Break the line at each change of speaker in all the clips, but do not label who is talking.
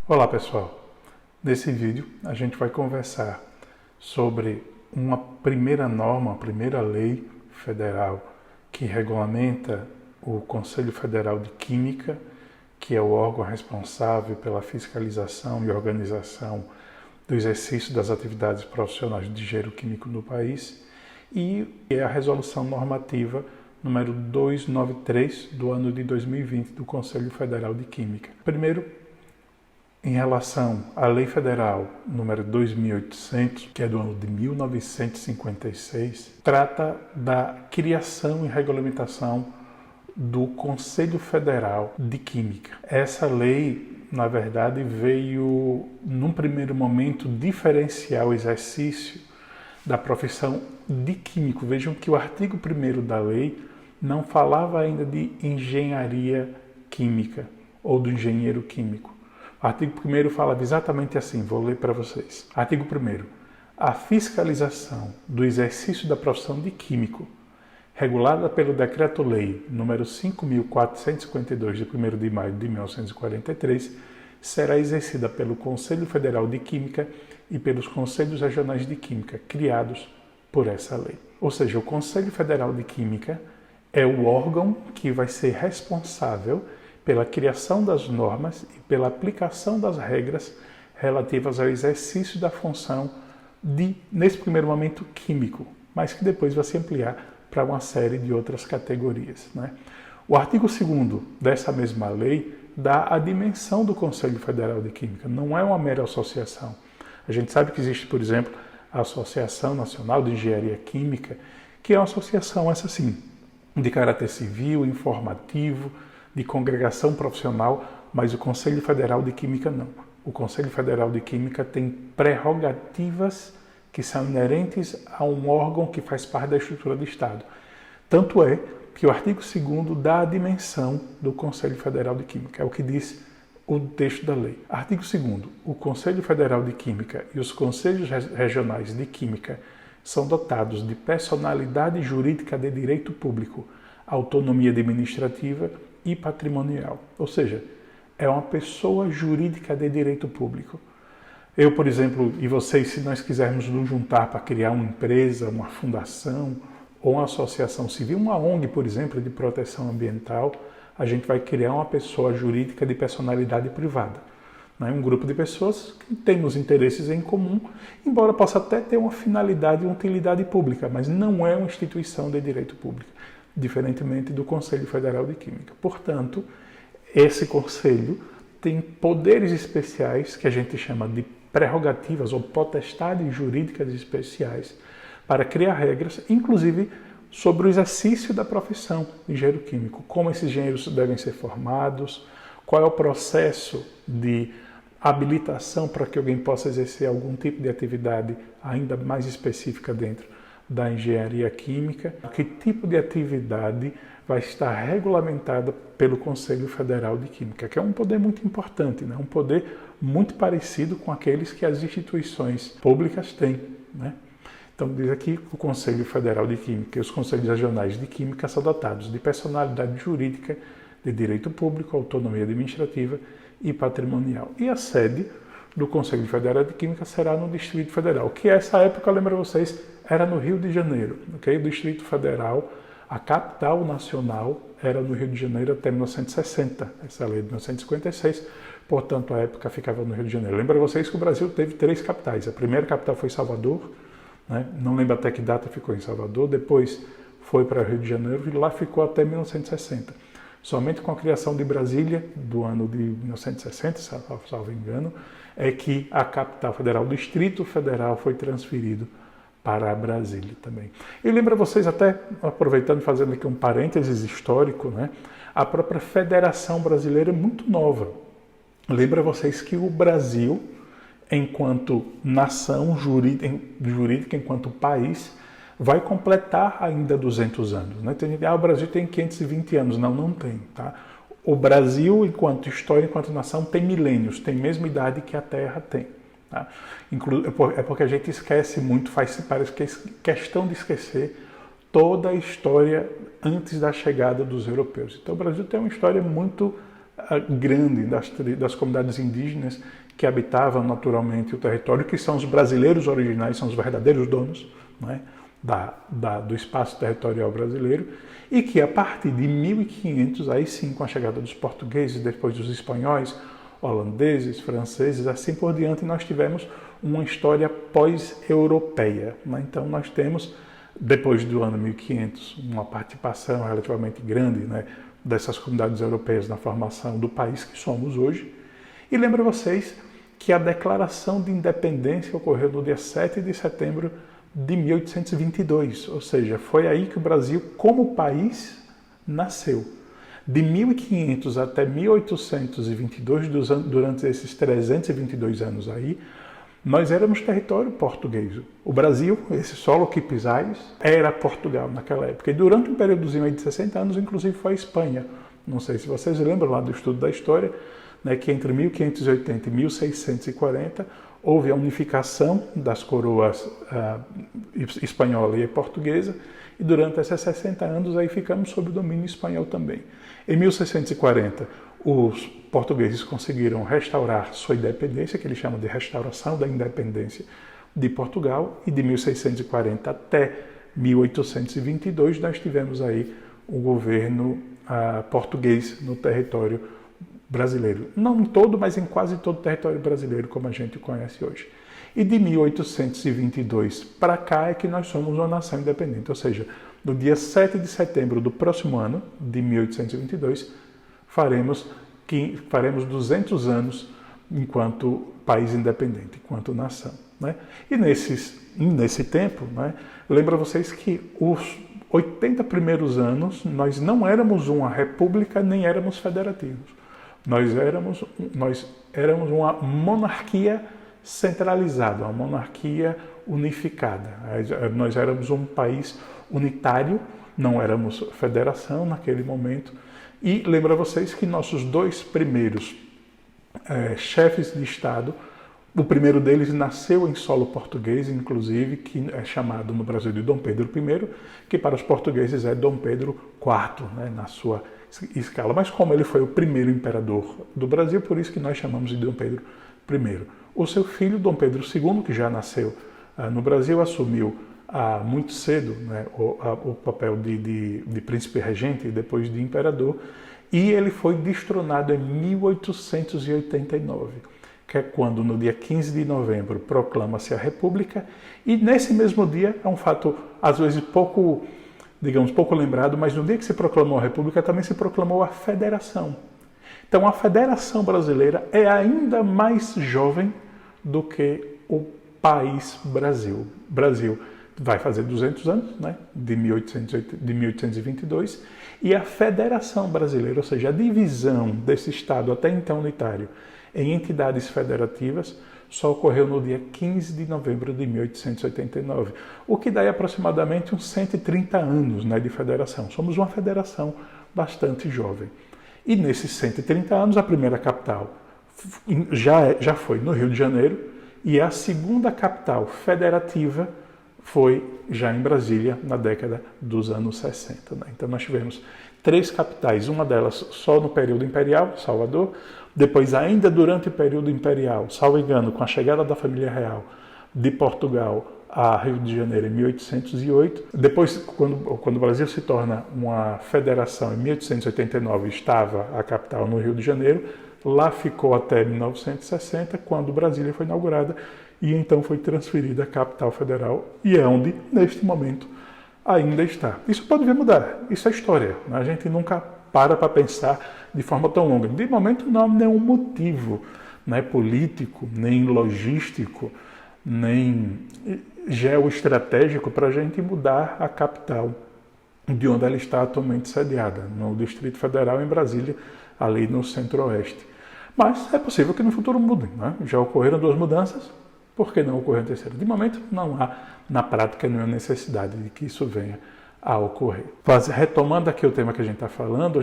Olá pessoal, nesse vídeo a gente vai conversar sobre uma primeira norma, a primeira lei federal que regulamenta o Conselho Federal de Química, que é o órgão responsável pela fiscalização e organização do exercício das atividades profissionais de engenheiro químico no país, e é a resolução normativa número 293 do ano de 2020 do Conselho Federal de Química. Primeiro, em relação à Lei Federal número 2.800, que é do ano de 1956, trata da criação e regulamentação do Conselho Federal de Química. Essa lei, na verdade, veio, num primeiro momento, diferenciar o exercício da profissão de químico. Vejam que o artigo 1º da lei não falava ainda de engenharia química ou do engenheiro químico. O artigo 1º fala exatamente assim, vou ler para vocês. Artigo 1º. A fiscalização do exercício da profissão de químico, regulada pelo Decreto-Lei nº 5.452, de 1º de maio de 1943, será exercida pelo Conselho Federal de Química e pelos Conselhos Regionais de Química, criados por essa lei. Ou seja, o Conselho Federal de Química é o órgão que vai ser responsável pela criação das normas e pela aplicação das regras relativas ao exercício da função de, nesse primeiro momento, químico, mas que depois vai se ampliar para uma série de outras categorias, né? O artigo 2º dessa mesma lei dá a dimensão do Conselho Federal de Química, não é uma mera associação. A gente sabe que existe, por exemplo, a Associação Nacional de Engenharia Química, que é uma associação, essa sim, de caráter civil, informativo, de congregação profissional, mas o Conselho Federal de Química não. O Conselho Federal de Química tem prerrogativas que são inerentes a um órgão que faz parte da estrutura do Estado. Tanto é que o artigo 2º dá a dimensão do Conselho Federal de Química, é o que diz o texto da lei. Artigo 2º. O Conselho Federal de Química e os Conselhos Regionais de Química são dotados de personalidade jurídica de direito público, autonomia administrativa e patrimonial. Ou seja, é uma pessoa jurídica de direito público. Eu, por exemplo, e vocês, se nós quisermos nos juntar para criar uma empresa, uma fundação ou uma associação civil, uma ONG, por exemplo, de proteção ambiental, a gente vai criar uma pessoa jurídica de personalidade privada. Né? Um grupo de pessoas que temos interesses em comum, embora possa até ter uma finalidade e uma utilidade pública, mas não é uma instituição de direito público, diferentemente do Conselho Federal de Química. Portanto, esse conselho tem poderes especiais que a gente chama de prerrogativas ou potestades jurídicas especiais para criar regras, inclusive sobre o exercício da profissão de engenheiro químico, como esses engenheiros devem ser formados, qual é o processo de habilitação para que alguém possa exercer algum tipo de atividade ainda mais específica dentro da engenharia química, que tipo de atividade vai estar regulamentada pelo Conselho Federal de Química, que é um poder muito importante, né? Um poder muito parecido com aqueles que as instituições públicas têm, né? Então, diz aqui que o Conselho Federal de Química e os Conselhos Regionais de Química são dotados de personalidade jurídica de direito público, autonomia administrativa e patrimonial. E a sede do Conselho Federal de Química será no Distrito Federal, que essa época, lembro vocês, era no Rio de Janeiro, ok? O Distrito Federal, a capital nacional, era no Rio de Janeiro até 1960, essa lei de 1956, portanto a época ficava no Rio de Janeiro. Lembra vocês que o Brasil teve 3 capitais, a primeira capital foi Salvador, né? Não lembro até que data ficou em Salvador, depois foi para o Rio de Janeiro e lá ficou até 1960. Somente com a criação de Brasília, do ano de 1960, salvo engano, é que a capital federal, o Distrito Federal, foi transferido para Brasília também. E lembra vocês, até aproveitando, fazendo aqui um parênteses histórico, né? A própria Federação Brasileira é muito nova. Lembra vocês que o Brasil, enquanto nação jurídica, enquanto país, vai completar ainda 200 anos. Né? Tem gente, o Brasil tem 520 anos. Não, não tem. Tá? O Brasil, enquanto história, enquanto nação, tem milênios, tem a mesma idade que a Terra tem. Tá? É porque a gente esquece muito, parece que é questão de esquecer toda a história antes da chegada dos europeus. Então o Brasil tem uma história muito grande das comunidades indígenas que habitavam naturalmente o território, que são os brasileiros originais, são os verdadeiros donos, né, do espaço territorial brasileiro, e que a partir de 1500, aí sim, com a chegada dos portugueses, depois dos espanhóis, holandeses, franceses, assim por diante, nós tivemos uma história pós-europeia. Né? Então nós temos, depois do ano 1500, uma participação relativamente grande, né, dessas comunidades europeias na formação do país que somos hoje. E lembro a vocês que a Declaração de Independência ocorreu no dia 7 de setembro de 1822, ou seja, foi aí que o Brasil, como país, nasceu. De 1500 até 1822, durante esses 322 anos aí, nós éramos território português. O Brasil, esse solo que pisais, era Portugal naquela época. E durante um períodozinho de 60 anos, inclusive, foi a Espanha. Não sei se vocês lembram lá do estudo da história, né, que entre 1580 e 1640 houve a unificação das coroas espanhola e portuguesa, e durante esses 60 anos aí ficamos sob o domínio espanhol também. Em 1640, os portugueses conseguiram restaurar sua independência, que eles chamam de restauração da independência de Portugal, e de 1640 até 1822 nós tivemos aí o governo português no território brasileiro. Não em todo, mas em quase todo o território brasileiro, como a gente conhece hoje. E de 1822 para cá é que nós somos uma nação independente, ou seja, no dia 7 de setembro do próximo ano, de 1822, faremos 200 anos enquanto país independente, enquanto nação. Né? E nesse tempo, né, lembro a vocês que os 80 primeiros anos nós não éramos uma república nem éramos federativos. Nós éramos uma monarquia centralizada, uma monarquia unificada. Nós éramos um país unitário, não éramos federação naquele momento. E lembro a vocês que nossos dois primeiros chefes de Estado, o primeiro deles nasceu em solo português, inclusive, que é chamado no Brasil de Dom Pedro I, que para os portugueses é Dom Pedro IV, né, na sua escala. Mas como ele foi o primeiro imperador do Brasil, por isso que nós chamamos de Dom Pedro I. O seu filho, Dom Pedro II, que já nasceu no Brasil, assumiu muito cedo, né, o papel de príncipe regente e depois de imperador, e ele foi destronado em 1889, que é quando, no dia 15 de novembro, proclama-se a República, e nesse mesmo dia, é um fato, às vezes, pouco lembrado, mas no dia que se proclamou a República, também se proclamou a Federação. Então, a Federação Brasileira é ainda mais jovem do que o país Brasil. Brasil vai fazer 200 anos, né, de 1822, e a Federação Brasileira, ou seja, a divisão desse Estado até então unitário em entidades federativas, só ocorreu no dia 15 de novembro de 1889, o que dá aproximadamente uns 130 anos, né, de federação. Somos uma federação bastante jovem. E nesses 130 anos, a primeira capital já foi no Rio de Janeiro, e a segunda capital federativa foi já em Brasília, na década dos anos 60. Né? Então nós tivemos 3 capitais, uma delas só no período imperial, Salvador, depois ainda durante o período imperial, salvo engano, com a chegada da família real de Portugal a Rio de Janeiro em 1808, depois quando o Brasil se torna uma federação em 1889, estava a capital no Rio de Janeiro, lá ficou até 1960, quando Brasília foi inaugurada, e então foi transferida à capital federal, e é onde, neste momento, ainda está. Isso pode vir a mudar, isso é história. A gente nunca para pensar de forma tão longa. De momento não há nenhum motivo, né, político, nem logístico, nem geoestratégico para a gente mudar a capital de onde ela está atualmente sediada, no Distrito Federal, em Brasília, ali no Centro-Oeste. Mas é possível que no futuro mude. Né? Já ocorreram 2 mudanças, por que não ocorrer a terceira? De momento, não há, na prática, nenhuma necessidade de que isso venha a ocorrer. Mas, retomando aqui o tema que a gente está falando,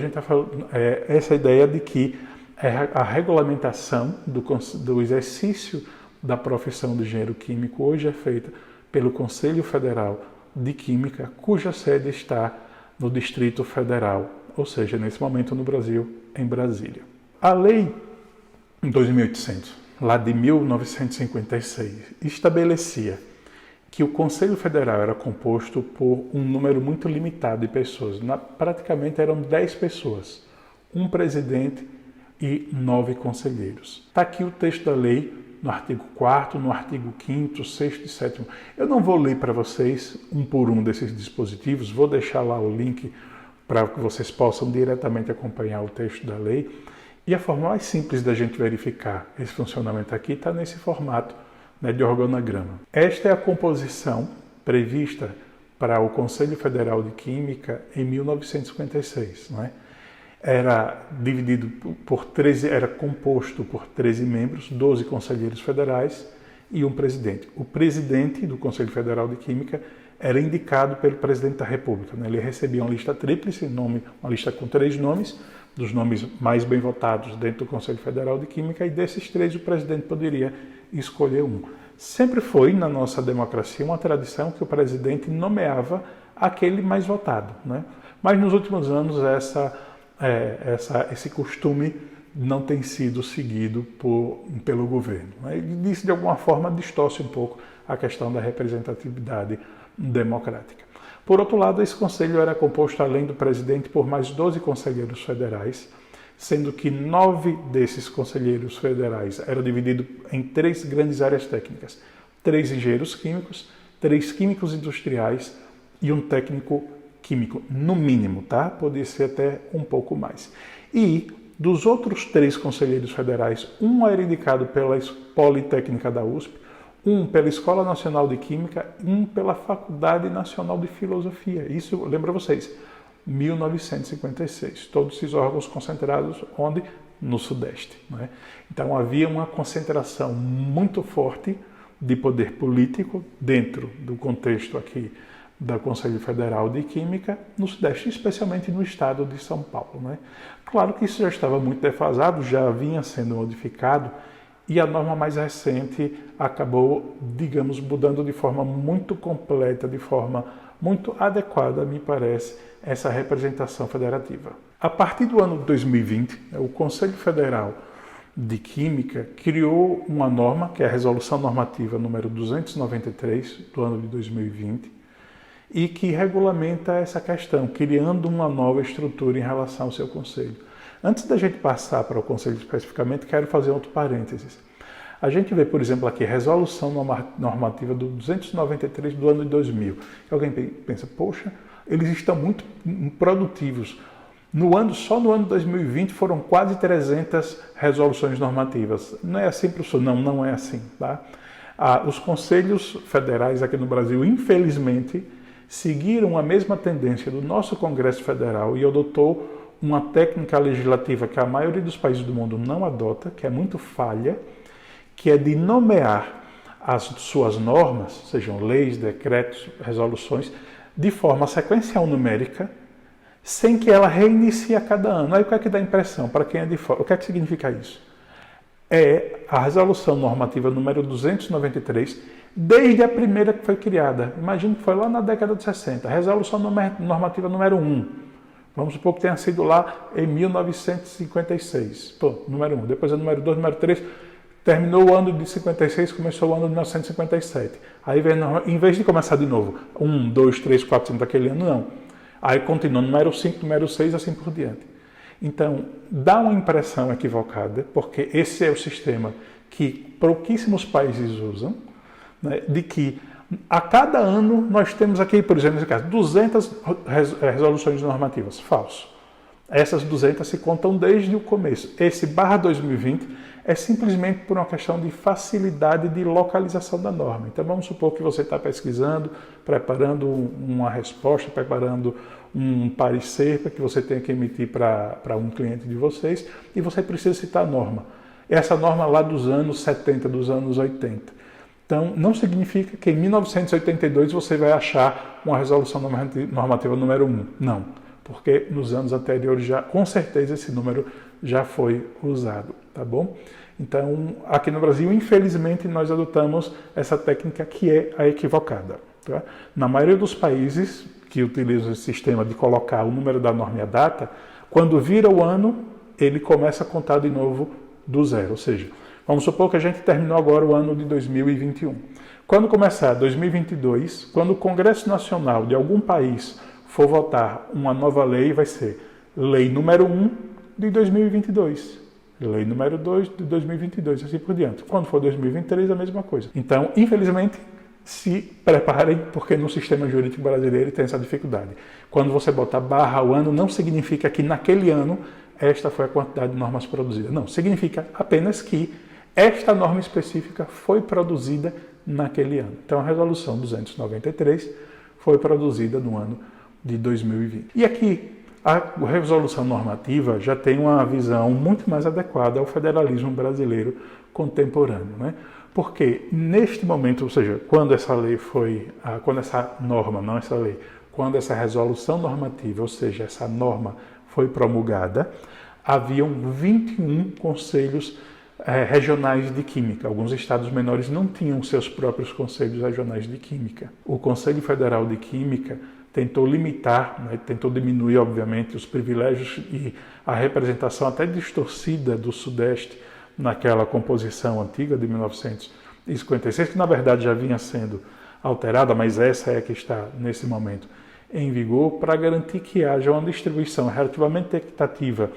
essa ideia de que a regulamentação do exercício da profissão de engenheiro químico hoje é feita pelo Conselho Federal de Química, cuja sede está no Distrito Federal, ou seja, nesse momento no Brasil, em Brasília. A lei 2800, lá de 1956, estabelecia que o Conselho Federal era composto por um número muito limitado de pessoas. Praticamente eram 10 pessoas, um presidente e 9 conselheiros. Está aqui o texto da lei, no artigo 4º, no artigo 5º, 6º e 7º. Eu não vou ler para vocês um por um desses dispositivos, vou deixar lá o link para que vocês possam diretamente acompanhar o texto da lei. E a forma mais simples da gente verificar esse funcionamento aqui está nesse formato, né, de organograma. Esta é a composição prevista para o Conselho Federal de Química em 1956. Né? Era dividido por 13, era composto por 13 membros, 12 conselheiros federais e um presidente. O presidente do Conselho Federal de Química era indicado pelo presidente da República. Né? Ele recebia uma lista tríplice, uma lista com 3 nomes, dos nomes mais bem votados dentro do Conselho Federal de Química, e desses 3 o presidente poderia escolher um. Sempre foi, na nossa democracia, uma tradição que o presidente nomeava aquele mais votado. Né? Mas nos últimos anos esse costume não tem sido seguido pelo governo. Né? E isso, de alguma forma, distorce um pouco a questão da representatividade democrática. Por outro lado, esse conselho era composto, além do presidente, por mais 12 conselheiros federais, sendo que 9 desses conselheiros federais eram divididos em 3 grandes áreas técnicas. 3 engenheiros químicos, 3 químicos industriais e um técnico químico, no mínimo, tá? Podia ser até um pouco mais. E dos outros 3 conselheiros federais, um era indicado pela Politécnica da USP, um pela Escola Nacional de Química e um pela Faculdade Nacional de Filosofia. Isso, lembra vocês, 1956. Todos esses órgãos concentrados onde? No Sudeste. Né? Então havia uma concentração muito forte de poder político dentro do contexto aqui do Conselho Federal de Química no Sudeste, especialmente no estado de São Paulo. Né? Claro que isso já estava muito defasado, já vinha sendo modificado, e a norma mais recente acabou, digamos, mudando de forma muito completa, de forma muito adequada, me parece, essa representação federativa. A partir do ano de 2020, o Conselho Federal de Química criou uma norma, que é a Resolução Normativa número 293, do ano de 2020, e que regulamenta essa questão, criando uma nova estrutura em relação ao seu conselho. Antes da gente passar para o conselho especificamente, quero fazer outro parênteses. A gente vê, por exemplo, aqui, Resolução Normativa do 293 do ano de 2000. Alguém pensa, poxa, eles estão muito produtivos. Só no ano de 2020 foram quase 300 resoluções normativas. Não é assim, professor? Não é assim. Tá? Os conselhos federais aqui no Brasil, infelizmente, seguiram a mesma tendência do nosso Congresso Federal e adotou uma técnica legislativa que a maioria dos países do mundo não adota, que é muito falha, que é de nomear as suas normas, sejam leis, decretos, resoluções, de forma sequencial numérica, sem que ela reinicie a cada ano. Aí o que é que dá impressão para quem é de fora? O que é que significa isso? É a Resolução Normativa número 293, desde a primeira que foi criada. Imagine que foi lá na década de 60. Resolução Normativa número 1. Vamos supor que tenha sido lá em 1956. Pô, número 1. Depois é número 2, número 3. Terminou o ano de 56, começou o ano de 1957. Aí, em vez de começar de novo, 1, 2, 3, 4, 5 daquele ano, não. Aí continua número 5, número 6, assim por diante. Então, dá uma impressão equivocada, porque esse é o sistema que pouquíssimos países usam, né, de que a cada ano nós temos aqui, por exemplo, nesse caso, 200 resoluções normativas. Falso. Essas 200 se contam desde o começo. Esse /2020 é simplesmente por uma questão de facilidade de localização da norma. Então vamos supor que você está pesquisando, preparando uma resposta, preparando um parecer para que você tenha que emitir para um cliente de vocês e você precisa citar a norma. Essa norma lá dos anos 70, dos anos 80. Então, não significa que em 1982 você vai achar uma resolução normativa número 1. Não, porque nos anos anteriores, com certeza, esse número já foi usado, tá bom? Então, aqui no Brasil, infelizmente, nós adotamos essa técnica que é a equivocada. Tá? Na maioria dos países que utilizam esse sistema de colocar o número da norma e a data, quando vira o ano, ele começa a contar de novo do zero. Ou seja, vamos supor que a gente terminou agora o ano de 2021. Quando começar 2022, quando o Congresso Nacional de algum país for votar uma nova lei, vai ser Lei número 1 de 2022, Lei número 2 de 2022, assim por diante. Quando for 2023, a mesma coisa. Então, infelizmente, se preparem, porque no sistema jurídico brasileiro tem essa dificuldade. Quando você bota barra ao ano, não significa que naquele ano esta foi a quantidade de normas produzidas. Não, significa apenas que esta norma específica foi produzida naquele ano. Então, a Resolução 293 foi produzida no ano de 2020. E aqui, a resolução normativa já tem uma visão muito mais adequada ao federalismo brasileiro contemporâneo, né? Porque neste momento, ou seja, quando essa lei quando essa norma, não essa lei, quando essa resolução normativa, ou seja, essa norma foi promulgada, haviam 21 conselhos regionais de química. Alguns estados menores não tinham seus próprios conselhos regionais de química. O Conselho Federal de Química tentou limitar, né, tentou diminuir, obviamente, os privilégios e a representação até distorcida do Sudeste naquela composição antiga de 1956, que na verdade já vinha sendo alterada, mas essa é a que está nesse momento em vigor, para garantir que haja uma distribuição relativamente equitativa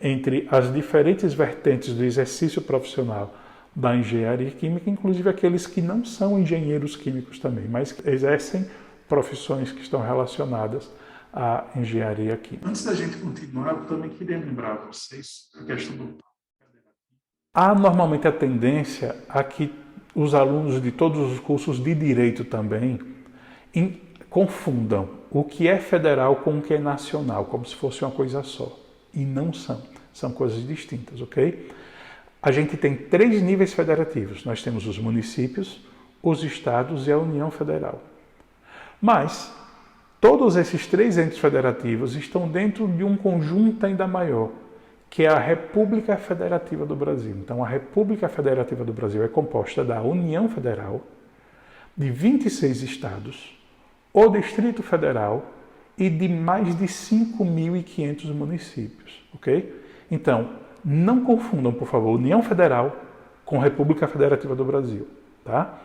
entre as diferentes vertentes do exercício profissional da engenharia química, inclusive aqueles que não são engenheiros químicos também, mas que exercem profissões que estão relacionadas à engenharia química. Antes da gente continuar, eu também queria lembrar a vocês a questão do... Há normalmente a tendência a que os alunos de todos os cursos de direito também confundam o que é federal com o que é nacional, como se fosse uma coisa só. E não são. São coisas distintas, ok? A gente tem 3 níveis federativos. Nós temos os municípios, os estados e a União Federal. Mas todos esses 3 entes federativos estão dentro de um conjunto ainda maior, que é a República Federativa do Brasil. Então, a República Federativa do Brasil é composta da União Federal, de 26 estados, o Distrito Federal e de mais de 5.500 municípios, ok? Então, não confundam, por favor, União Federal com República Federativa do Brasil, tá?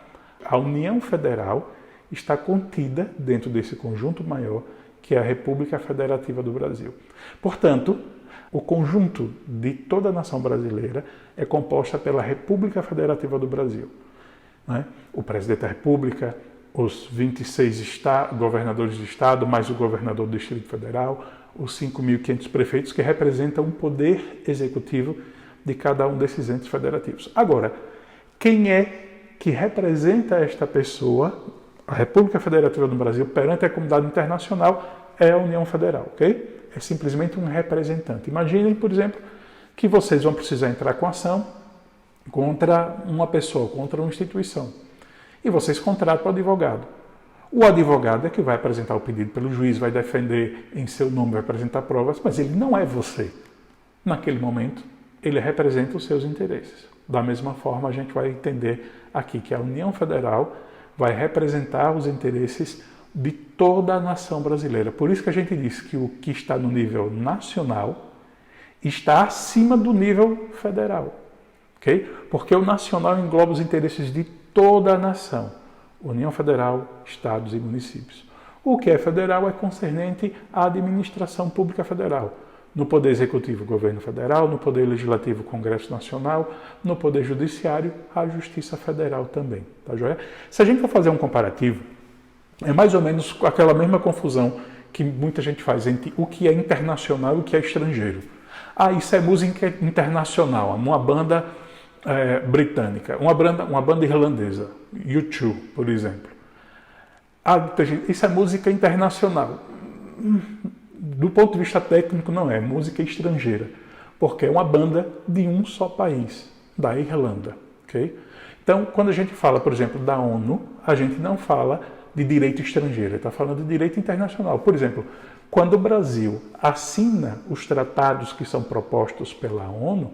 A União Federal está contida dentro desse conjunto maior, que é a República Federativa do Brasil. Portanto, o conjunto de toda a nação brasileira é composta pela República Federativa do Brasil, né? O presidente da República, os 26 governadores de estado, mais o governador do Distrito Federal, os 5.500 prefeitos que representam o poder executivo de cada um desses entes federativos. Agora, quem é que representa esta pessoa, a República Federativa do Brasil, perante a comunidade internacional, é a União Federal, ok? É simplesmente um representante. Imaginem, por exemplo, que vocês vão precisar entrar com ação contra uma pessoa, contra uma instituição. E vocês contratam o advogado. O advogado é que vai apresentar o pedido pelo juiz, vai defender em seu nome, vai apresentar provas, mas ele não é você. Naquele momento, ele representa os seus interesses. Da mesma forma, a gente vai entender aqui que a União Federal vai representar os interesses de toda a nação brasileira. Por isso que a gente diz que o que está no nível nacional está acima do nível federal, ok? Porque o nacional engloba os interesses de toda a nação, União Federal, estados e municípios. O que é federal é concernente à administração pública federal. No Poder Executivo, Governo Federal, no Poder Legislativo, Congresso Nacional, no Poder Judiciário, a Justiça Federal também, tá joia? Se a gente for fazer um comparativo, é mais ou menos aquela mesma confusão que muita gente faz entre o que é internacional e o que é estrangeiro. Ah, isso é música internacional, uma banda britânica, uma banda irlandesa, U2, por exemplo. Ah, isso é música internacional. Do ponto de vista técnico, não é música estrangeira, porque é uma banda de um só país, da Irlanda, ok? Então, quando a gente fala, por exemplo, da ONU, a gente não fala de direito estrangeiro, está falando de direito internacional. Por exemplo, quando o Brasil assina os tratados que são propostos pela ONU,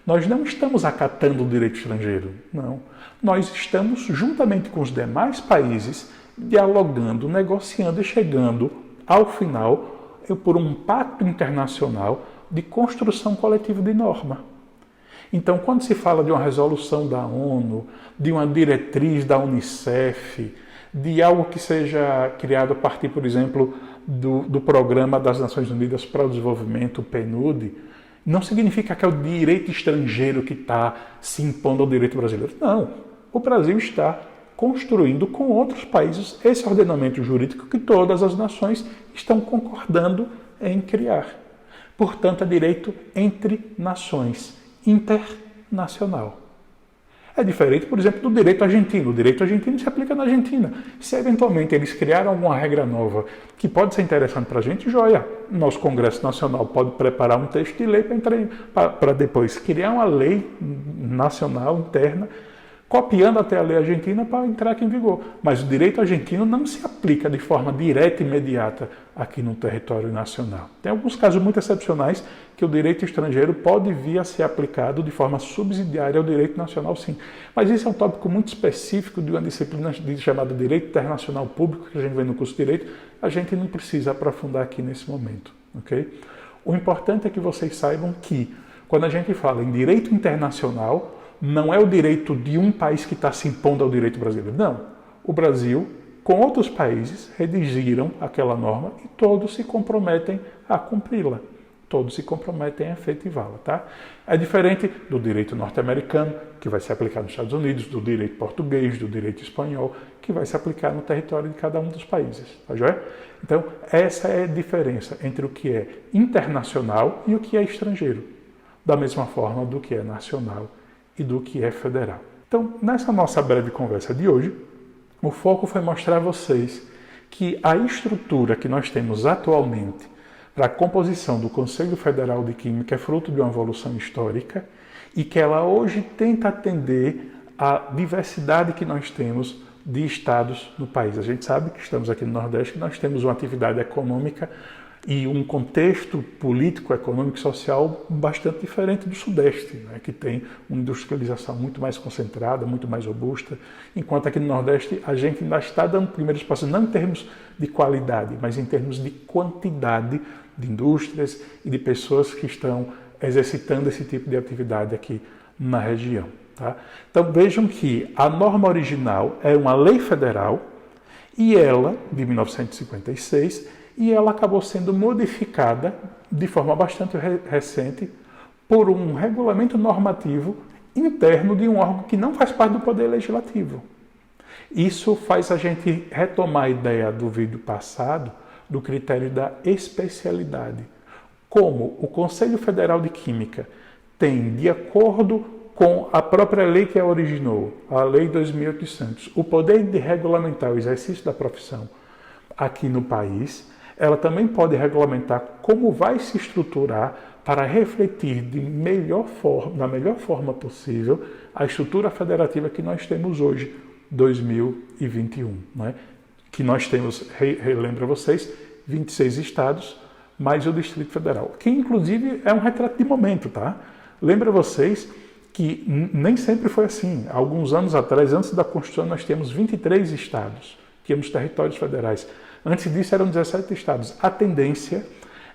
nós não estamos acatando o direito estrangeiro, não. Nós estamos, juntamente com os demais países, dialogando, negociando e chegando, ao final, por um pacto internacional, de construção coletiva de norma. Então, quando se fala de uma resolução da ONU, de uma diretriz da Unicef, de algo que seja criado a partir, por exemplo, do Programa das Nações Unidas para o Desenvolvimento, o PNUD, não significa que é o direito estrangeiro que está se impondo ao direito brasileiro. Não, o Brasil está construindo com outros países esse ordenamento jurídico que todas as nações estão concordando em criar. Portanto, é direito entre nações, internacional. É diferente, por exemplo, do direito argentino. O direito argentino se aplica na Argentina. Se eventualmente eles criaram alguma regra nova que pode ser interessante para a gente, joia. Nosso Congresso Nacional pode preparar um texto de lei para depois criar uma lei nacional interna, copiando até a lei argentina para entrar aqui em vigor. Mas o direito argentino não se aplica de forma direta e imediata aqui no território nacional. Tem alguns casos muito excepcionais que o direito estrangeiro pode vir a ser aplicado de forma subsidiária ao direito nacional, sim. Mas isso é um tópico muito específico de uma disciplina chamada Direito Internacional Público, que a gente vê no curso de Direito. A gente não precisa aprofundar aqui nesse momento, ok? O importante é que vocês saibam que, quando a gente fala em direito internacional, não é o direito de um país que está se impondo ao direito brasileiro. Não. O Brasil, com outros países, redigiram aquela norma e todos se comprometem a cumpri-la. Todos se comprometem a efetivá-la. Tá? É diferente do direito norte-americano, que vai se aplicar nos Estados Unidos, do direito português, do direito espanhol, que vai se aplicar no território de cada um dos países. Tá joia? Então, essa é a diferença entre o que é internacional e o que é estrangeiro. Da mesma forma do que é nacional e do que é federal. Então, nessa nossa breve conversa de hoje, o foco foi mostrar a vocês que a estrutura que nós temos atualmente para a composição do Conselho Federal de Química é fruto de uma evolução histórica e que ela hoje tenta atender à diversidade que nós temos de estados no país. A gente sabe que estamos aqui no Nordeste, que nós temos uma atividade econômica e um contexto político, econômico e social bastante diferente do Sudeste, né, que tem uma industrialização muito mais concentrada, muito mais robusta, enquanto aqui no Nordeste a gente ainda está dando primeiros passos, não em termos de qualidade, mas em termos de quantidade de indústrias e de pessoas que estão exercitando esse tipo de atividade aqui na região. Tá? Então vejam que a norma original é uma lei federal e ela, de 1956, e ela acabou sendo modificada de forma bastante recente por um regulamento normativo interno de um órgão que não faz parte do Poder Legislativo. Isso faz a gente retomar a ideia do vídeo passado do critério da especialidade. Como o Conselho Federal de Química tem, de acordo com a própria lei que a originou, a Lei 2.800, o poder de regulamentar o exercício da profissão aqui no país, ela também pode regulamentar como vai se estruturar para refletir da melhor forma possível a estrutura federativa que nós temos hoje, 2021. Né? Que nós temos, relembro a vocês, 26 estados, mais o Distrito Federal, que inclusive é um retrato de momento. Tá? Lembro a vocês que nem sempre foi assim. Há alguns anos atrás, antes da Constituição, nós tínhamos 23 estados, tínhamos territórios federais. Antes disso eram 17 estados. A tendência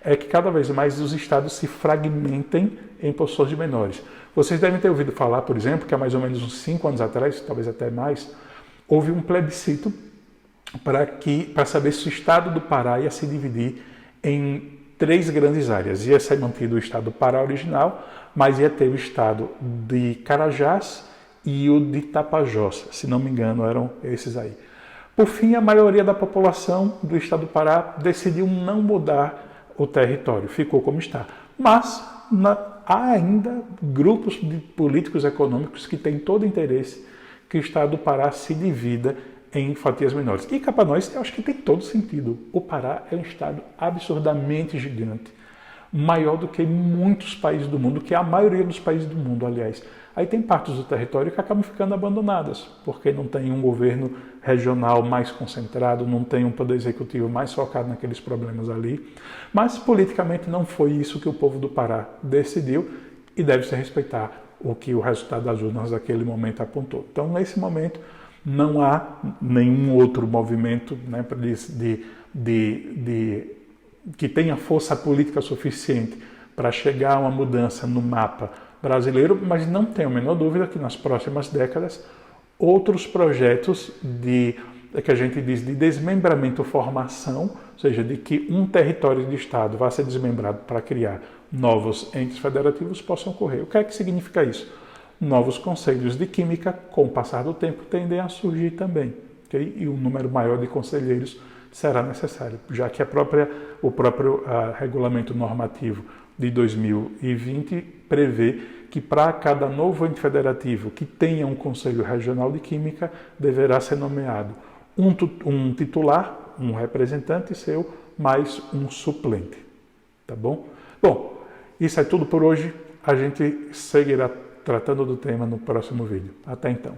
é que cada vez mais os estados se fragmentem em posições menores. Vocês devem ter ouvido falar, por exemplo, que há mais ou menos uns 5 anos atrás, talvez até mais, houve um plebiscito para saber se o estado do Pará ia se dividir em 3 grandes áreas. Ia ser mantido o estado do Pará original, mas ia ter o estado de Carajás e o de Tapajós. Se não me engano, eram esses aí. Por fim, a maioria da população do estado do Pará decidiu não mudar o território, ficou como está. Mas há ainda grupos de políticos econômicos que têm todo interesse que o estado do Pará se divida em fatias menores. E cá para nós, eu acho que tem todo sentido. O Pará é um estado absurdamente gigante, maior do que muitos países do mundo, que é a maioria dos países do mundo, aliás. Aí tem partes do território que acabam ficando abandonadas, porque não tem um governo regional mais concentrado, não tem um poder executivo mais focado naqueles problemas ali. Mas politicamente não foi isso que o povo do Pará decidiu e deve-se respeitar o que o resultado das urnas naquele momento apontou. Então, nesse momento, não há nenhum outro movimento, né, que tenha força política suficiente
para chegar a uma mudança no mapa brasileiro, mas não tenho a menor dúvida que nas próximas décadas outros projetos que a gente diz de desmembramento formação, ou seja, de que um território de Estado vá ser desmembrado para criar novos entes federativos possam ocorrer. O que é que significa isso? Novos conselhos de química, com o passar do tempo, tendem a surgir também. Okay? E um número maior de conselheiros será necessário, já que o próprio regulamento normativo de 2020 prevê que para cada novo ente federativo que tenha um Conselho Regional de Química, deverá ser nomeado um titular, um representante seu, mais um suplente. Tá bom? Bom, isso é tudo por hoje. A gente seguirá tratando do tema no próximo vídeo. Até então.